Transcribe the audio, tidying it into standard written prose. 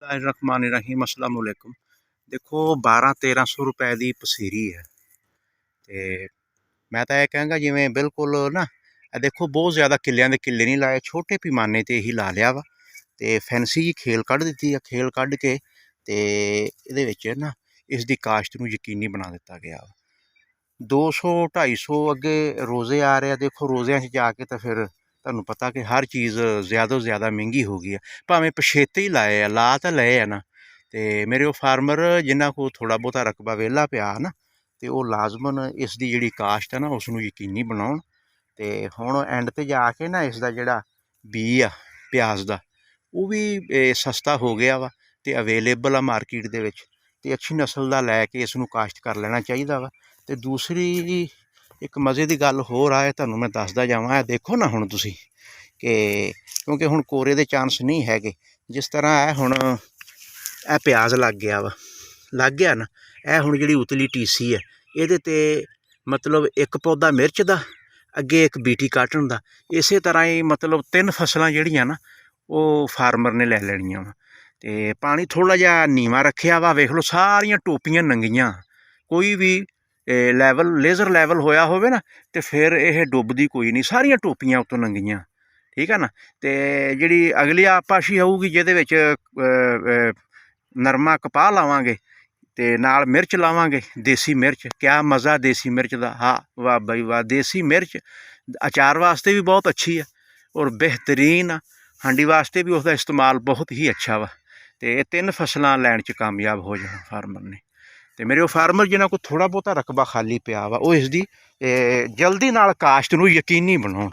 बिस्मिल्लाहिर्रहमानिर्रहीम अस्सलाम वालेकुम। देखो 1200-1300 रुपए ਦੀ ਪਸੀਰੀ ਹੈ ਤੇ ਮੈਂ ਤਾਂ ਇਹ ਕਹਾਂਗਾ ਜਿਵੇਂ ਬਿਲਕੁਲ ਨਾ ਇਹ ਦੇਖੋ ਬਹੁਤ ਜ਼ਿਆਦਾ ਕਿੱਲਿਆਂ ਦੇ ਕਿੱਲੇ ਨਹੀਂ ਲਾਏ, ਛੋਟੇ ਪੈਮਾਨੇ ਤੇ ਹੀ ਲਾ ਲਿਆ ਵਾ ਤੇ ਫੈਂਸੀ ਜੀ ਖੇਲ ਕੱਢ ਦਿੱਤੀ ਆ। ਖੇਲ ਕੱਢ ਕੇ ਤੇ ਇਹਦੇ ਵਿੱਚ ਨਾ ਇਸ ਦੀ ਕਾਸ਼ਤ ਨੂੰ ਯਕੀਨੀ ਬਣਾ ਦਿੱਤਾ ਗਿਆ ਵਾ। 200-250 ਅੱਗੇ ਰੋਜ਼ੇ ਆ ਰਹੇ ਆ। ਦੇਖੋ ਰੋਜ਼ਿਆਂ 'ਚ ਜਾ ਕੇ ਤਾਂ ਫਿਰ ਤੁਹਾਨੂੰ ਪਤਾ ਕਿ ਹਰ ਚੀਜ਼ ਜ਼ਿਆਦਾ ਤੋਂ ਜ਼ਿਆਦਾ ਮਹਿੰਗੀ ਹੋ ਗਈ ਆ। ਭਾਵੇਂ ਪਛੇਤੇ ਹੀ ਲਾਏ ਆ, ਲਾ ਤਾਂ ਲਏ ਆ ਨਾ। ਤੇ ਮੇਰੇ ਉਹ ਫਾਰਮਰ ਜਿਨ੍ਹਾਂ ਕੋਲ ਥੋੜ੍ਹਾ ਬਹੁਤਾ ਰਕਬਾ ਵਿਹਲਾ ਪਿਆ ਨਾ, ਤੇ ਉਹ ਲਾਜ਼ਮਨ ਇਸ ਦੀ ਜਿਹੜੀ ਕਾਸ਼ਤ ਆ ਨਾ ਉਸ ਨੂੰ ਯਕੀਨੀ ਬਣਾਉਣ। ਤੇ ਹੁਣ ਐਂਡ 'ਤੇ ਜਾ ਕੇ ਨਾ ਇਸ ਦਾ ਜਿਹੜਾ ਬੀ ਆ ਪਿਆਜ਼ ਦਾ, ਉਹ ਵੀ ਸਸਤਾ ਹੋ ਗਿਆ ਵਾ ਤੇ ਅਵੇਲੇਬਲ ਆ ਮਾਰਕੀਟ ਦੇ ਵਿੱਚ। ਤੇ ਅੱਛੀ ਨਸਲ ਦਾ ਲੈ ਕੇ ਇਸ ਨੂੰ ਕਾਸ਼ਤ ਕਰ ਲੈਣਾ ਚਾਹੀਦਾ ਵਾ। ਤੇ ਦੂਸਰੀ ਇੱਕ ਮਜ਼ੇ ਦੀ ਗੱਲ ਹੋਰ ਆ, ਤੁਹਾਨੂੰ ਮੈਂ ਦੱਸਦਾ ਜਾਵਾਂ। ਇਹ ਦੇਖੋ ਨਾ ਹੁਣ ਤੁਸੀਂ ਕਿ ਕਿਉਂਕਿ ਹੁਣ ਕੋਰੇ ਦੇ ਚਾਂਸ ਨਹੀਂ ਹੈਗੇ। ਜਿਸ ਤਰ੍ਹਾਂ ਇਹ ਹੁਣ ਇਹ ਪਿਆਜ਼ ਲੱਗ ਗਿਆ ਵਾ, ਲੱਗ ਗਿਆ ਨਾ। ਇਹ ਹੁਣ ਜਿਹੜੀ ਉਤਲੀ ਟੀਸੀ ਹੈ ਇਹਦੇ 'ਤੇ ਮਤਲਬ ਇੱਕ ਪੌਦਾ ਮਿਰਚ ਦਾ, ਅੱਗੇ ਇੱਕ ਬੀਟੀ ਕਾਟਨ ਦਾ, ਇਸੇ ਤਰ੍ਹਾਂ ਹੀ ਮਤਲਬ 3 ਫਸਲਾਂ ਜਿਹੜੀਆਂ ਨਾ ਉਹ ਫਾਰਮਰ ਨੇ ਲੈ ਲੈਣੀਆਂ ਵਾ। ਤੇ ਪਾਣੀ ਥੋੜ੍ਹਾ ਜਿਹਾ ਨੀਵਾਂ ਰੱਖਿਆ ਵਾ, ਵੇਖ ਲਓ ਸਾਰੀਆਂ ਟੋਪੀਆਂ ਨੰਗੀਆਂ। ਕੋਈ ਵੀ ਲੈਵਲ ਲੇਜ਼ਰ ਲੈਵਲ ਹੋਇਆ ਹੋਵੇ ਨਾ ਤੇ ਫਿਰ ਇਹ ਡੁੱਬਦੀ ਕੋਈ ਨਹੀਂ, ਸਾਰੀਆਂ ਟੋਪੀਆਂ ਉੱਤੋਂ ਨੰਗੀਆਂ। ਠੀਕ ਹੈ ਨਾ। ਤੇ ਜਿਹੜੀ ਅਗਲੀ ਆਪਾਸ਼ੀ ਆਊਗੀ ਜਿਹਦੇ ਵਿੱਚ ਨਰਮਾ ਕਪਾਹ ਲਾਵਾਂਗੇ ਤੇ ਨਾਲ ਮਿਰਚ ਲਾਵਾਂਗੇ, ਦੇਸੀ ਮਿਰਚ। ਕਿਆ ਮਜ਼ਾ ਦੇਸੀ ਮਿਰਚ ਦਾ, ਹਾਂ ਵਾਹ ਬਈ ਵਾਹ। ਦੇਸੀ ਮਿਰਚ ਅਚਾਰ ਵਾਸਤੇ ਵੀ ਬਹੁਤ ਅੱਛੀ ਆ ਔਰ ਬਿਹਤਰੀਨ ਆ। ਹਾਂਡੀ ਵਾਸਤੇ ਵੀ ਉਸਦਾ ਇਸਤੇਮਾਲ ਬਹੁਤ ਹੀ ਅੱਛਾ ਵਾ। ਤੇ ਇਹ 3 ਫਸਲਾਂ ਲੈਣ 'ਚ ਕਾਮਯਾਬ ਹੋ ਜਾਣਾ ਫਾਰਮਰ ਨੇ। ਤੇ ਮੇਰੇ ਉਹ ਫਾਰਮਰ ਜਿਨ੍ਹਾਂ ਕੋਲ ਥੋੜ੍ਹਾ ਬਹੁਤਾ ਰਕਬਾ ਖਾਲੀ ਪਿਆ ਵਾ, ਉਹ ਇਸ ਦੀ ਜਲਦੀ ਨਾਲ ਕਾਸ਼ਤ ਨੂੰ ਯਕੀਨੀ ਬਣਾਉਣ।